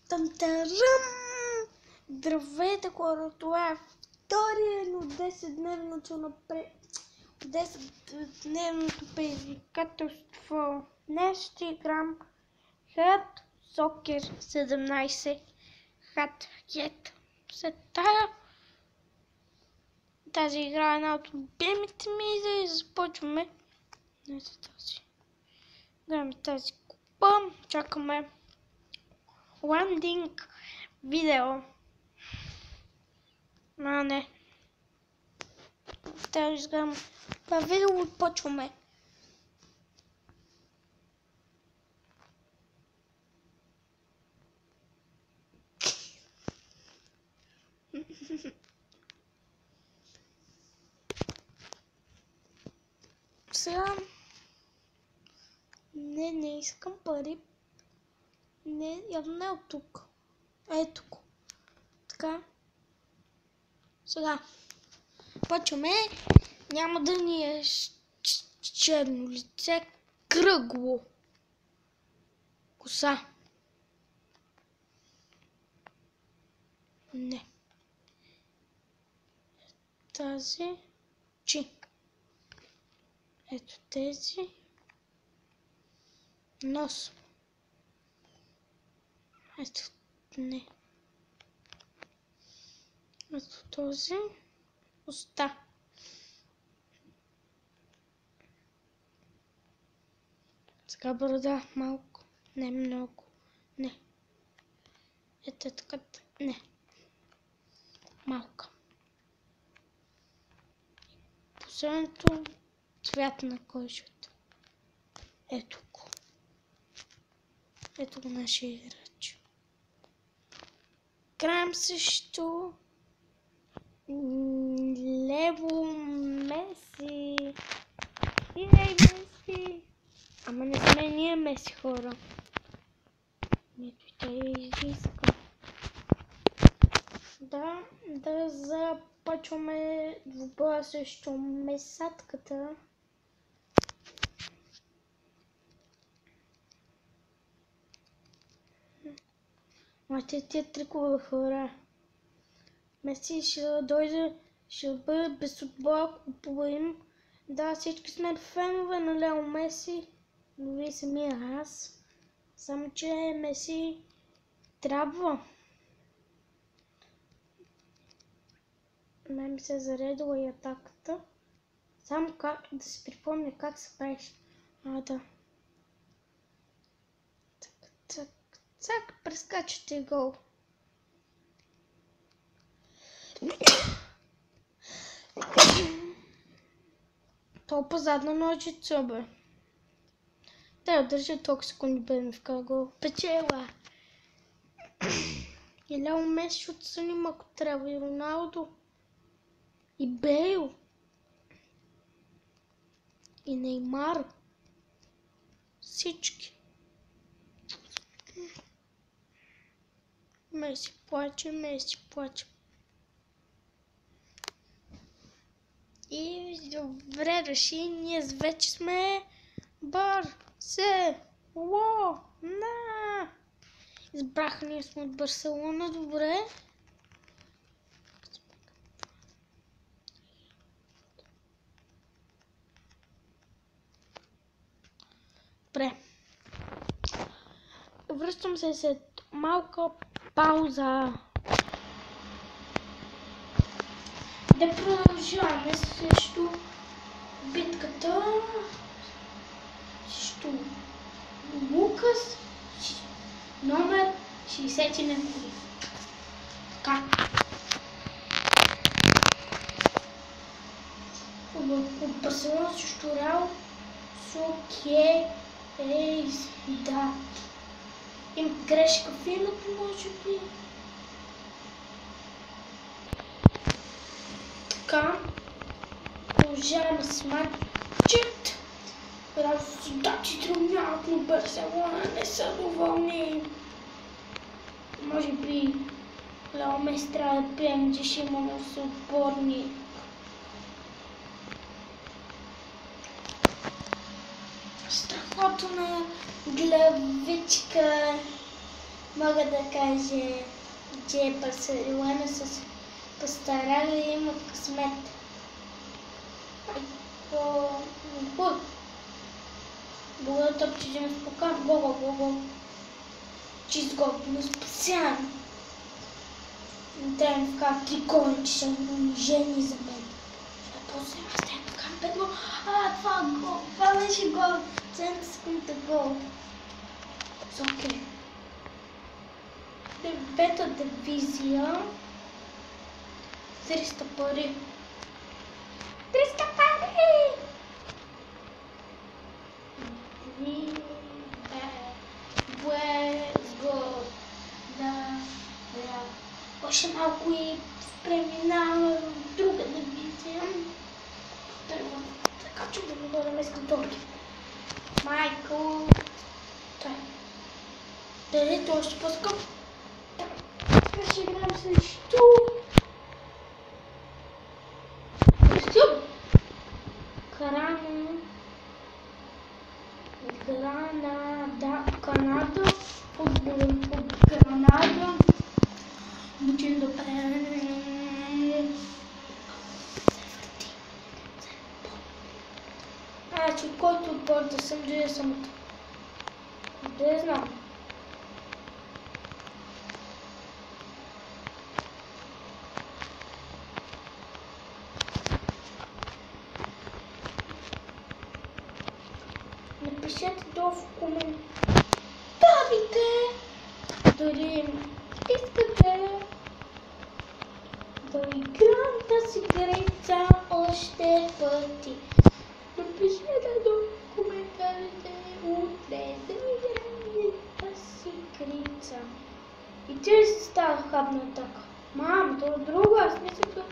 Тантарам! Здравейте хора, това е втория от 10-дневното предизвикателство. Днес ще играм Hard Soccer 17 Hard. След тази игра е една от любимите ми и да започваме. Гледаме тази купа, чакаме ландинг видео. Не. Трябва да изгледам това видео и почваме. Сега не искам пари. Не, явно не от тук. Ето тук. Така. Сега. Почваме. Няма да ни е черно лице. Кръгло. Коса. Не. Тази. Чи. Ето тези. Нос. Ето. Не. Ето този. Уста. Сега брада малко. Не много. Не. Ето така. Не. Малка. Последното цвят на кожата. Ето го. Ето го нашия играч. Крам също Лево Меси. Ей, Меси! Ама не сме ние Меси, хора. Нито и той изиска. Да започваме двубоя срещу месатката. Тия трикове, хора. Меси ще дойде, ще бъде без отбора, ако победим. Да, всички сме фенове на Лео Меси, но и самия аз. Само че Меси трябва. Мен ми се е заредила и атаката. Само как да си припомня как се правиш. Да. Цак, прескачате и гол. Толкова задна ножица, бе. Трябва да държа толкова секунди, бе ми вкара гол. Печела. И Лео Меси ще отсъним, ако трябва, и Роналдо. И Бейл. И Неймар. Всички. Меси плаче. И добре реши, ние вече сме Барселона. Избраха, ние сме от Барселона, добре. Добре. Връщам се след малка пауза. Да продължаваме срещу битката срещу Лукас, номер 60 на коли. Така. От Барселона срещу Реал Сосиедад. Има грешка в името, може би. Така. Продължаваме с матчът. Реал Сосиедад тръгняват, но Барселона не са доволни. Може би Лео Меси трябва да приеме, че ще имаме съотборник. Страхотна главичка мога да кажа, че Барселона с постарали и имат късмет. Гол. Гол топче да ме спокан. Гол. Чист гол. Но специално. Трябва да ми вкара 3 гола, че са унижени за мен. После аз трябва да вкарам 5 гола. Това гол. Това беше гол. Цента секунда гол. Окей. Девета дивизия. 300 пари. 300 пари! Let's go. Да. Още малко и преминаваме в друга дивизия. Така че да не бъдем ескатори. Майкъл. Дали то още по-скъп? Сега ще играем срещу Канада, футболен клуб Гранада. Учим да правим. Че от който отбор да съм, да съм от... Да знам. Напишете долу в коментарите дали искате да играм тази игрица още пъти. Напишете долу в коментарите утре да играм тази игрица. И ти ли си става хабна така? Мама, това е друга, аз мисля, че...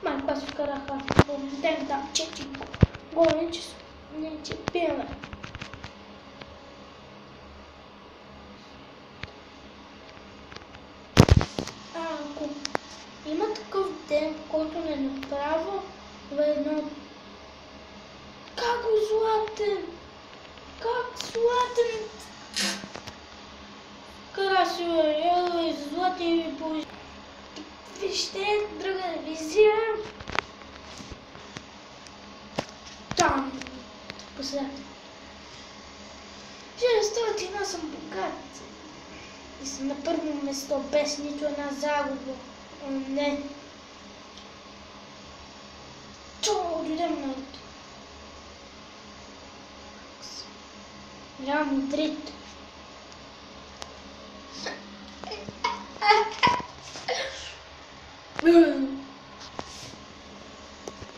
Майко, аз вкарах аз по ден дам 4 гола, не че пила. Ако има такъв ден, който не направя в едно... Как го Златен? Как Златен? Красиво е, ела и Златен ми положи. Вижте, друга дивизия. Там. Последно. 600 съм богат. И съм на първо место, без нито една загуба. Не. Чо, дойдем на Реал Мадрид.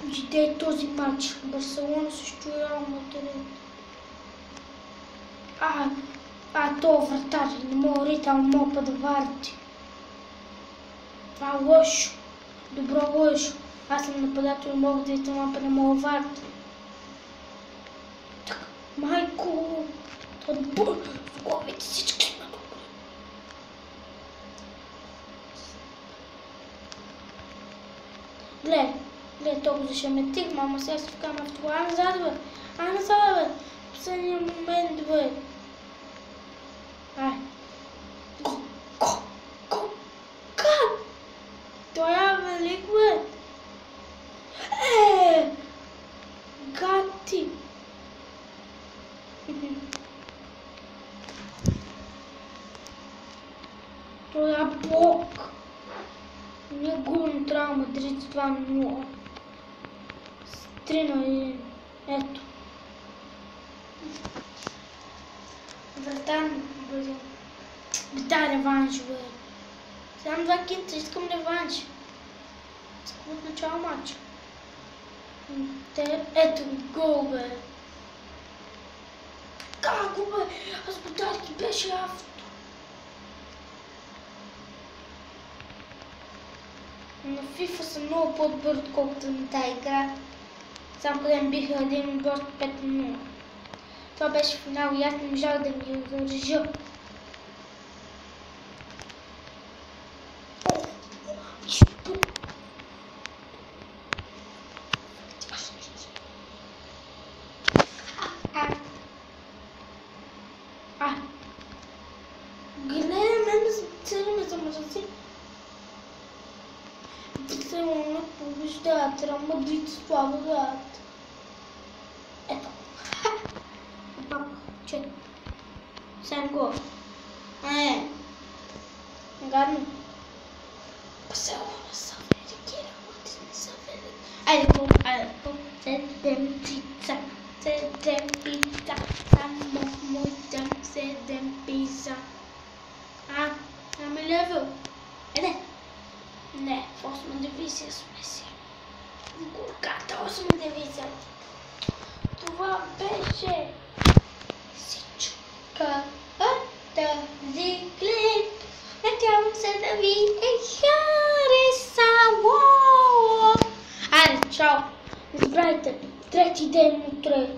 Видей този матч. Барселона срещу Реал Мадрид. То вратар, не мога ритал мопа да варите. Това е лошо. Добро лошо. Аз съм нападател, мога да ритал мопа, не мога варите. Так, майко, отбор, в главите всички сме добре. Гледай, толкова зашеметих, мама, сега се вкарам в това. Назад, бе. Последния момент, бе. Го! Как? Той е велик, бе. Гати. Той е бог. Ние губим Реал Мадрид с 2-0. С 3-1. Ето. Вратар бъде. Да, реванш, бе. Сега 2 кинта, искам реванш. Искам от начало матча. Ето гол, бе. Как го, бе? Аз подарки беше авто. На FIFA съм много по-добър, отколкото на тази игра. Само къде ми биха един гост 5-0. Това беше финал и аз не можах да ги удържа. Гледай! ме замрази. Барселона побеждават, Реал Мадрид слабост. Ето. Пак, че. 7 гола. Гадно. Барселона са велики, Реал Мадрид не са велики. Айде, седем пица. Само мой дъм, 7 пица. Ами левел. Не, в 8 дивизия сме си. Горката 8 дивизия. Това беше всичко от този клип. Надявам се да ви е харесало. Айде, чао! Не забравяйте, трети ден утре.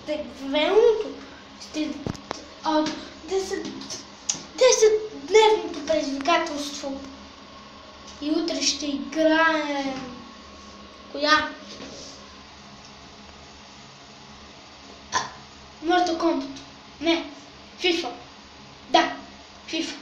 Дебелното ще от 10-дневното предизвикателство. И утре ще играем... Коя? Mortal Kombat. Не, FIFA. Да, FIFA.